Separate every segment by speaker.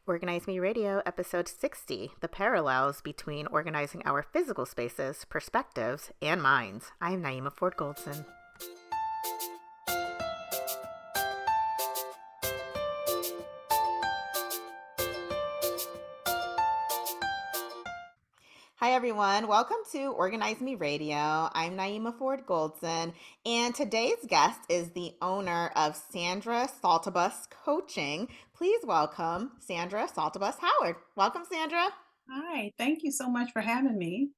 Speaker 1: Organize Me Radio, episode 60, The Parallels Between Organizing Our Physical Spaces, Perspectives, and Minds. I am Naeemah Ford-Goldson. Hi, everyone. Welcome to Organize Me Radio. I'm Naeemah Ford-Goldson, and today's guest is the owner of Sandra Saltibus Coaching. Please welcome Sandra Saltibus Howard. Welcome, Sandra.
Speaker 2: Hi, thank you so much for having me.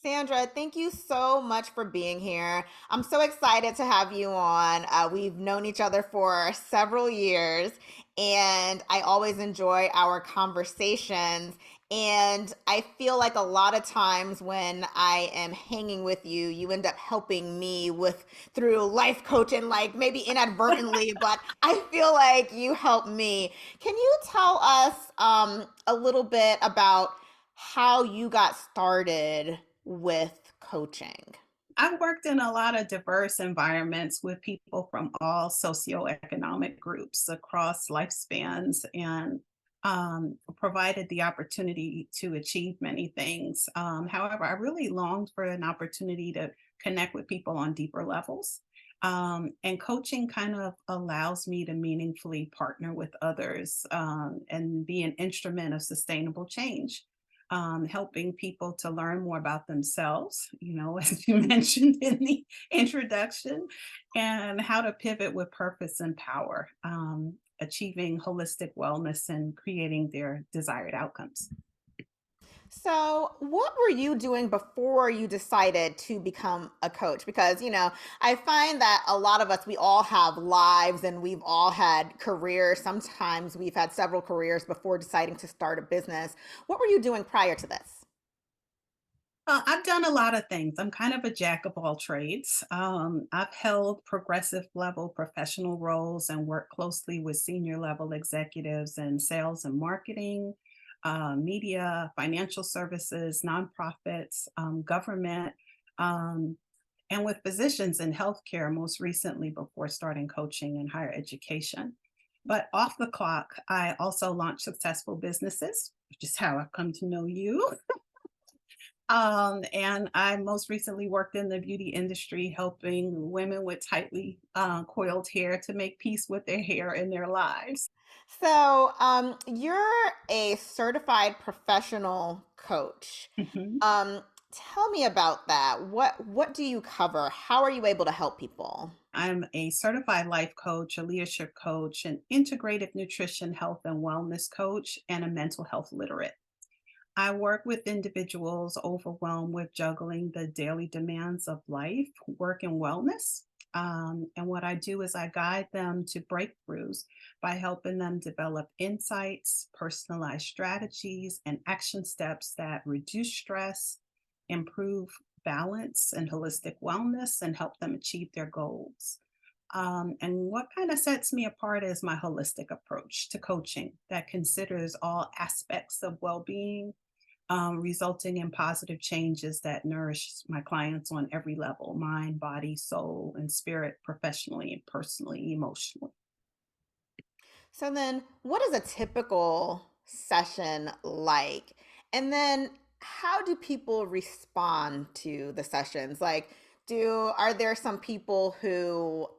Speaker 1: Sandra, thank you so much for being here. I'm so excited to have you on. We've known each other for several years, and I always enjoy our conversations. And I feel like a lot of times when I am hanging with you, you end up helping me with through life coaching, like maybe inadvertently, but I feel like you help me. Can you tell us a little bit about how you got started with coaching?
Speaker 2: I've worked in a lot of diverse environments with people from all socioeconomic groups across lifespans and provided the opportunity to achieve many things. However, I really longed for an opportunity to connect with people on deeper levels. And coaching kind of allows me to meaningfully partner with others and be an instrument of sustainable change. Helping people to learn more about themselves, as you mentioned in the introduction, and how to pivot with purpose and power, achieving holistic wellness and creating their desired outcomes.
Speaker 1: So, what were you doing before you decided to become a coach? Because, I find that a lot of us, we all have lives and we've all had careers. Sometimes we've had several careers before deciding to start a business. What were you doing prior to this?
Speaker 2: I've done a lot of things. I'm kind of a jack of all trades. I've held progressive level professional roles and worked closely with senior level executives in sales and marketing, media, financial services, nonprofits, government, um, and with physicians in healthcare, most recently before starting coaching in higher education. But off the clock, I also launched successful businesses, which is how I've come to know you. And I most recently worked in the beauty industry, helping women with tightly coiled hair to make peace with their hair in their lives.
Speaker 1: So, you're a certified professional coach.
Speaker 2: Mhm.
Speaker 1: Um, Tell me about that. What do you cover? How are you able to help people?
Speaker 2: I'm a certified life coach, a leadership coach, an integrative nutrition, health, and wellness coach, and a mental health literate. I work with individuals overwhelmed with juggling the daily demands of life, work, and wellness. And what I do is I guide them to breakthroughs by helping them develop insights, personalized strategies, and action steps that reduce stress, improve balance and holistic wellness, and help them achieve their goals. And what kind of sets me apart is my holistic approach to coaching that considers all aspects of well being, resulting in positive changes that nourish my clients on every level: mind, body, soul, and spirit, professionally and personally, emotionally.
Speaker 1: So then, what is a typical session like? And then how do people respond to the sessions? Like, do are there some people who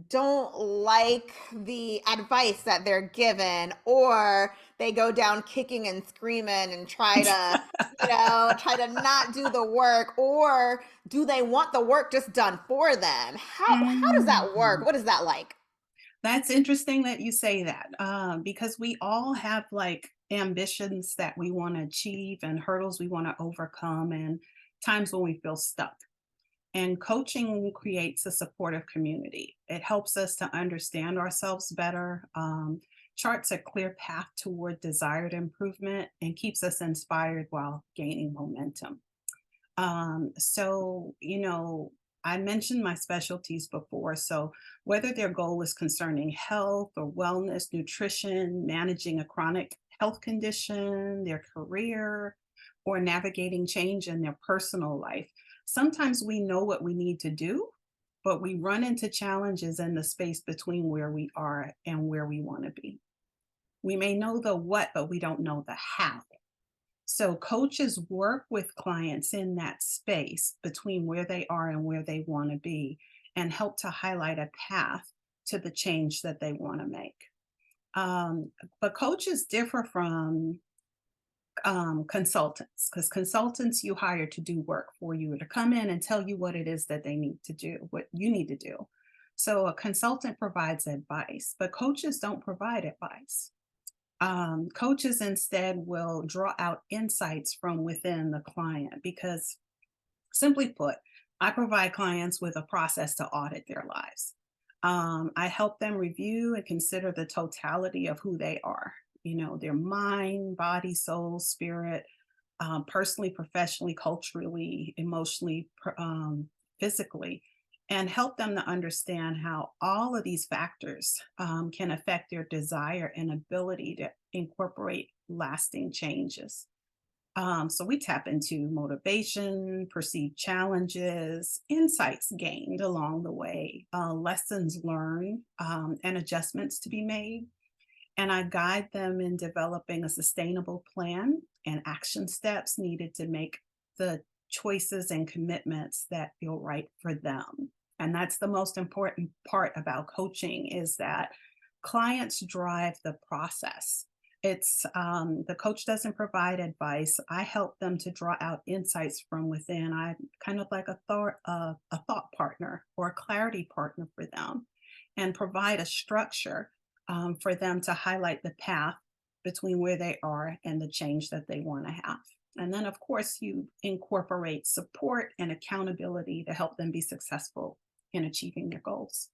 Speaker 1: don't like the advice that they're given, or they go down kicking and screaming and try to not do the work, or do they want the work just done for them? How does that work?
Speaker 2: Mm.
Speaker 1: What is that like?
Speaker 2: That's interesting that you say that, because we all have like ambitions that we want to achieve and hurdles we want to overcome, and times when we feel stuck. And coaching creates a supportive community. It helps us to understand ourselves better, charts a clear path toward desired improvement, and keeps us inspired while gaining momentum. I mentioned my specialties before. So, whether their goal is concerning health or wellness, nutrition, managing a chronic health condition, their career, or navigating change in their personal life, sometimes we know what we need to do, but we run into challenges in the space between where we are and where we want to be. We may know the what, but we don't know the how. So coaches work with clients in that space between where they are and where they want to be and help to highlight a path to the change that they want to make. But coaches differ from consultants, because consultants you hire to do work for you, to come in and tell you what it is that they need to do, what you need to do. So a consultant provides advice, but coaches don't provide advice. Coaches instead will draw out insights from within the client because, simply put, I provide clients with a process to audit their lives. I help them review and consider the totality of who they are, their mind, body, soul, spirit, personally, professionally, culturally, emotionally, physically, and help them to understand how all of these factors can affect their desire and ability to incorporate lasting changes. So we tap into motivation, perceived challenges, insights gained along the way, lessons learned, and adjustments to be made. And I guide them in developing a sustainable plan and action steps needed to make the choices and commitments that feel right for them. And that's the most important part about coaching, is that clients drive the process. It's the coach doesn't provide advice. I help them to draw out insights from within. I'm kind of like a thought partner or a clarity partner for them, and provide a structure for them to highlight the path between where they are and the change that they want to have. And then, of course, you incorporate support and accountability to help them be successful in achieving their goals.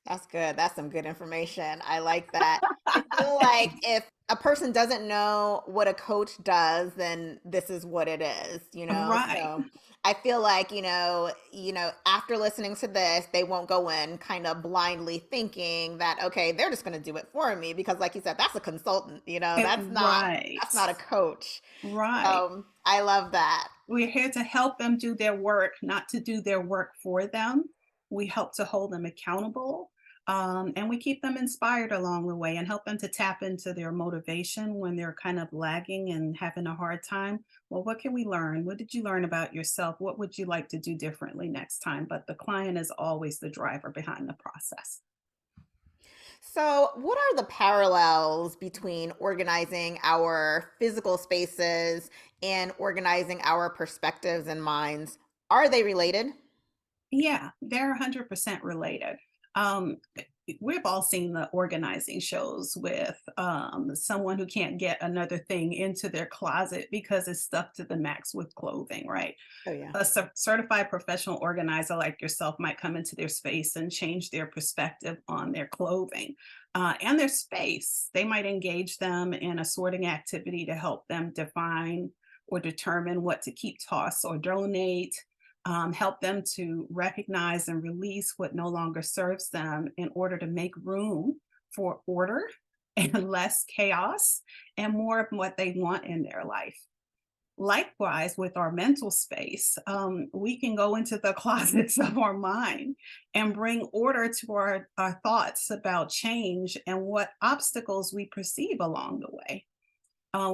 Speaker 1: That's good. That's some good information. I like that. I feel like if a person doesn't know what a coach does, then this is what it is, you know?
Speaker 2: Right.
Speaker 1: So I feel like, after listening to this, they won't go in kind of blindly thinking that, okay, they're just going to do it for me because like you said, that's a consultant, that's
Speaker 2: Right.
Speaker 1: not a coach.
Speaker 2: Right.
Speaker 1: I love that.
Speaker 2: We're here to help them do their work, not to do their work for them. We help to hold them accountable. And we keep them inspired along the way and help them to tap into their motivation when they're kind of lagging and having a hard time. Well, what can we learn? What did you learn about yourself? What would you like to do differently next time? But the client is always the driver behind the process.
Speaker 1: So, what are the parallels between organizing our physical spaces and organizing our perspectives and minds? Are they related?
Speaker 2: Yeah, they're 100% related. Um, we've all seen the organizing shows with someone who can't get another thing into their closet because it's stuffed to the max with clothing, right?
Speaker 1: Oh, yeah.
Speaker 2: A certified professional organizer like yourself might come into their space and change their perspective on their clothing and their space. They might engage them in a sorting activity to help them define or determine what to keep, toss, or donate. Help them to recognize and release what no longer serves them in order to make room for order and less chaos and more of what they want in their life. Likewise, with our mental space, we can go into the closets of our mind and bring order to our thoughts about change and what obstacles we perceive along the way.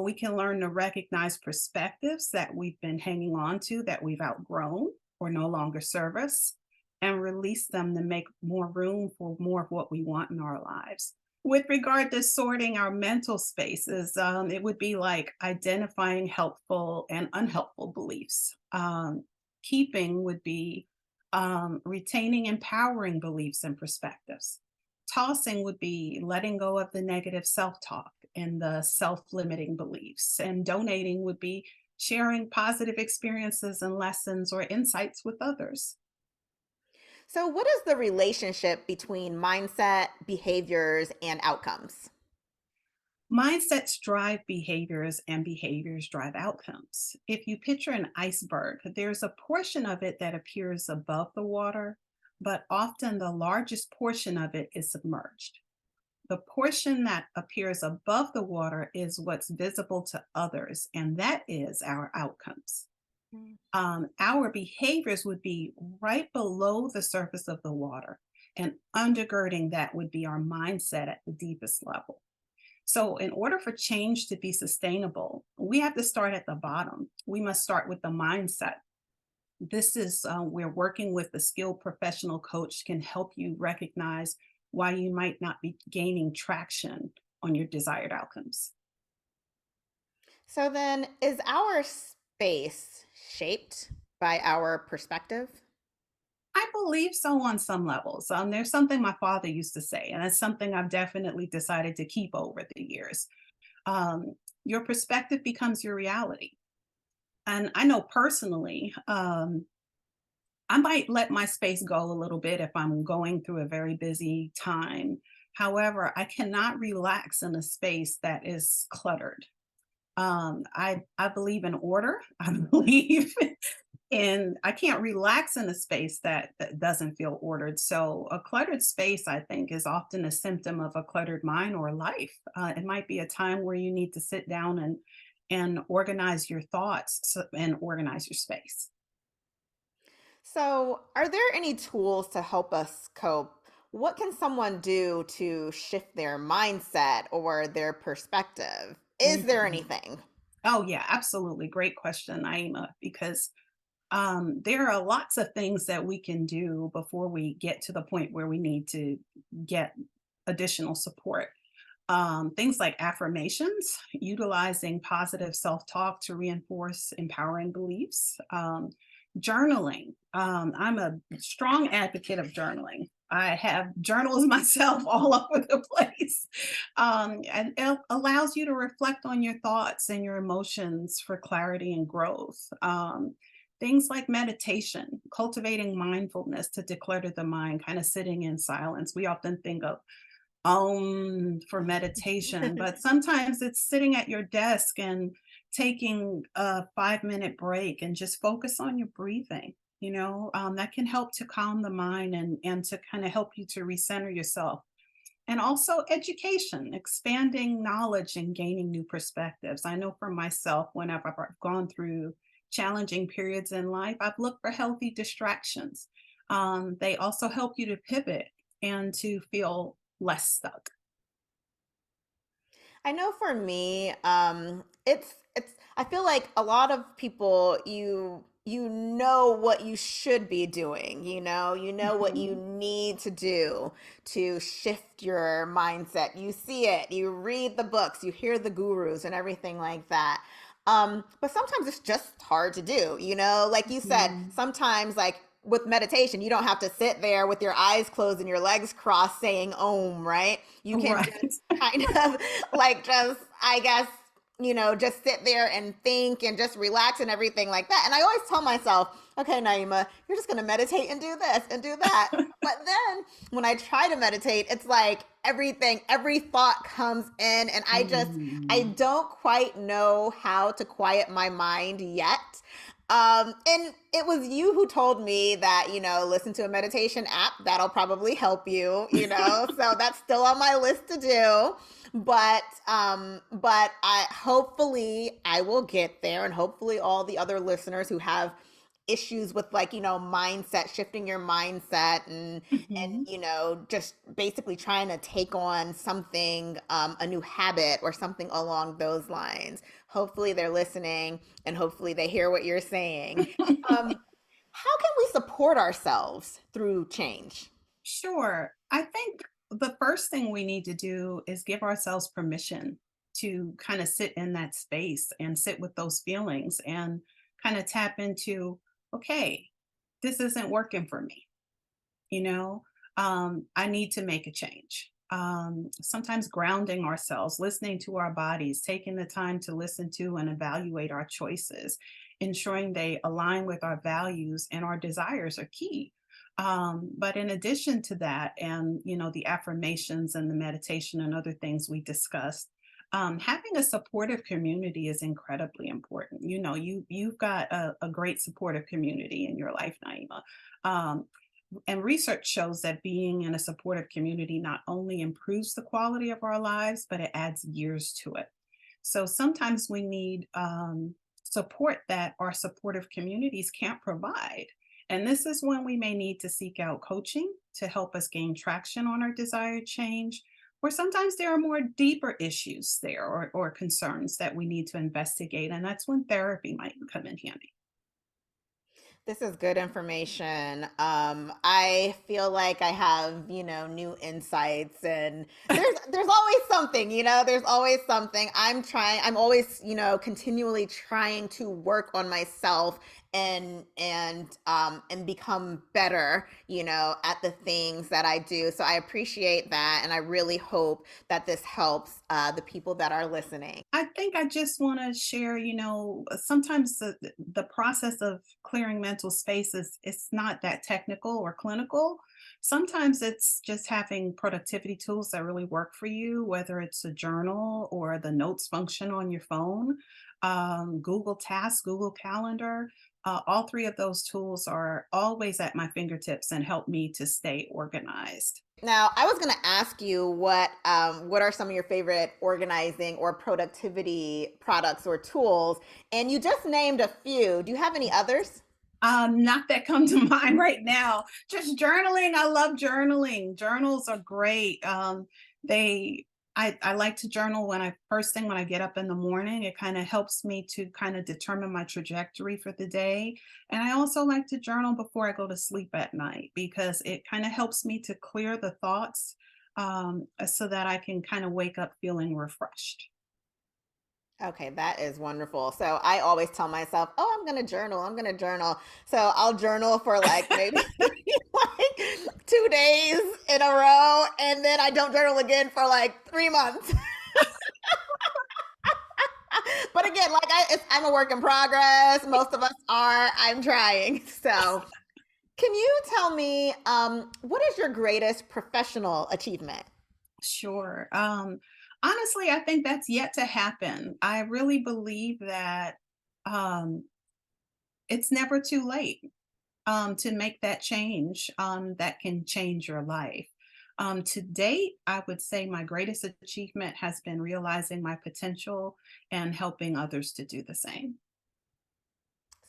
Speaker 2: We can learn to recognize perspectives that we've been hanging on to, that we've outgrown or no longer serve us, and release them to make more room for more of what we want in our lives. With regard to sorting our mental spaces, it would be like identifying helpful and unhelpful beliefs. Keeping would be retaining empowering beliefs and perspectives. Tossing would be letting go of the negative self talk and the self limiting beliefs. And donating would be sharing positive experiences and lessons or insights with others.
Speaker 1: So, what is the relationship between mindset, behaviors, and outcomes?
Speaker 2: Mindsets drive behaviors and behaviors drive outcomes. If you picture an iceberg, there's a portion of it that appears above the water, but often the largest portion of it is submerged. The portion that appears above the water is what's visible to others, and that is our outcomes.
Speaker 1: Mm.
Speaker 2: Our behaviors would be right below the surface of the water. And undergirding that would be our mindset at the deepest level. So, in order for change to be sustainable, we have to start at the bottom. We must start with the mindset. This is where working with a skilled professional coach can help you recognize why you might not be gaining traction on your desired outcomes.
Speaker 1: So then, is our space shaped by our perspective?
Speaker 2: I believe so on some levels. There's something my father used to say, and it's something I've definitely decided to keep over the years. Um, your perspective becomes your reality. And I know personally, I might let my space go a little bit if I'm going through a very busy time. However, I cannot relax in a space that is cluttered. I believe in order. I believe and I can't relax in a space that doesn't feel ordered. So a cluttered space, I think, is often a symptom of a cluttered mind or life. It might be a time where you need to sit down and organize your thoughts and organize your space.
Speaker 1: So, are there any tools to help us cope? What can someone do to shift their mindset or their perspective? Is there
Speaker 2: Mhm.
Speaker 1: anything?
Speaker 2: Oh yeah, absolutely. Great question, Naima, because there are lots of things that we can do before we get to the point where we need to get additional support. Things like affirmations, utilizing positive self talk to reinforce empowering beliefs, journaling. I'm a strong advocate of journaling. I have journals myself all over the place. And it allows you to reflect on your thoughts and your emotions for clarity and growth. Things like meditation, cultivating mindfulness to declutter the mind, kind of sitting in silence. We often think of for meditation, but sometimes it's sitting at your desk and taking a 5 minute break and just focus on your breathing. That can help to calm the mind and to kind of help you to recenter yourself. And also education, expanding knowledge and gaining new perspectives. I know for myself, whenever I've gone through challenging periods in life, I've looked for healthy distractions. They also help you to pivot and to feel less stuck.
Speaker 1: I know for me, it's I feel like a lot of people you know what you should be doing, you know what you
Speaker 2: Mhm.
Speaker 1: need to do to shift your mindset. You see it, you read the books, you hear the gurus and everything like that. But sometimes it's just hard to do, like you said,
Speaker 2: Mhm.
Speaker 1: sometimes like with meditation, you don't have to sit there with your eyes closed and your legs crossed saying om, right? You can
Speaker 2: Right.
Speaker 1: just kind of like just, I guess, just sit there and think and just relax and everything like that. And I always tell myself, okay, Naima, you're just going to meditate and do this and do that. But then when I try to meditate, it's like every thought comes in, and I
Speaker 2: Mhm.
Speaker 1: don't quite know how to quiet my mind yet. And it was you who told me that, listen to a meditation app. That'll probably help you. So that's still on my list to do. But I hopefully I will get there, and hopefully all the other listeners who have issues with, like, mindset, shifting your mindset, and
Speaker 2: Mhm.
Speaker 1: just basically trying to take on something, a new habit or something along those lines. Hopefully they're listening, and hopefully they hear what you're saying. um how can we support ourselves through change?
Speaker 2: Sure. I think the first thing we need to do is give ourselves permission to kind of sit in that space and sit with those feelings and kind of tap into, okay, this isn't working for me. you know I need to make a change. Sometimes grounding ourselves, listening to our bodies, taking the time to listen to and evaluate our choices, ensuring they align with our values and our desires are key. But in addition to that, and the affirmations and the meditation and other things we discussed, having a supportive community is incredibly important. You've got a great supportive community in your life, Naima. um, and research shows that being in a supportive community not only improves the quality of our lives, but it adds years to it. So sometimes we need support that our supportive communities can't provide. And this is when we may need to seek out coaching to help us gain traction on our desired change. Or sometimes there are more deeper issues there or concerns that we need to investigate. And that's when therapy might come in handy.
Speaker 1: This is good information. I feel like I have, new insights, and there's always something, there's always something. I'm always, continually trying to work on myself and become better, at the things that I do. So I appreciate that, and I really hope that this helps the people that are listening.
Speaker 2: I think I just want to share, sometimes the process of clearing mental space is it's not that technical or clinical. Sometimes it's just having productivity tools that really work for you, whether it's a journal or the notes function on your phone, Google Tasks, Google Calendar. All three of those tools are always at my fingertips and help me to stay organized.
Speaker 1: Now, I was going to ask you what are some of your favorite organizing or productivity products or tools, and you just named a few. Do you have any others?
Speaker 2: Not that come to mind right now. Just journaling. I love journaling. Journals are great. They I like to journal when I first thing when I get up in the morning. It kind of helps me to kind of determine my trajectory for the day. And I also like to journal before I go to sleep at night because it kind of helps me to clear the thoughts so that I can kind of wake up feeling refreshed.
Speaker 1: Okay, that is wonderful. So I always tell myself, "Oh, I'm going to journal. I'm going to journal." So I'll journal for like maybe like 2 days in a row, and then I don't journal again for like 3 months. But again, I'm a work in progress. Most of us are. I'm trying. So, can you tell me what is your greatest professional achievement?
Speaker 2: Sure. Honestly, I think that's yet to happen. I really believe that um, it's never too late to make that change that can change your life. To date, I would say my greatest achievement has been realizing my potential and helping others to do the same.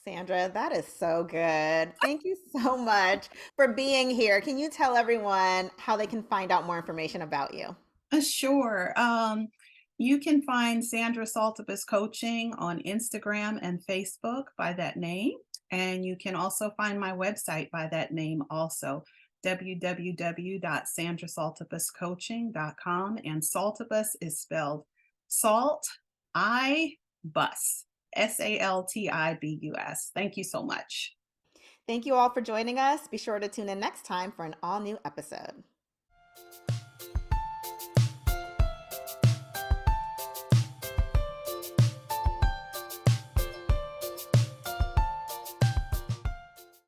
Speaker 1: Sandra, that is so good. Thank you so much for being here. Can you tell everyone how they can find out more information about you?
Speaker 2: Sure. You can find Sandra Saltibus Coaching on Instagram and Facebook by that name. And you can also find my website by that name also, www.sandrasaltibuscoaching.com. And Saltibus is spelled salt, I, bus, Saltibus. Thank you so much.
Speaker 1: Thank you all for joining us. Be sure to tune in next time for an all new episode.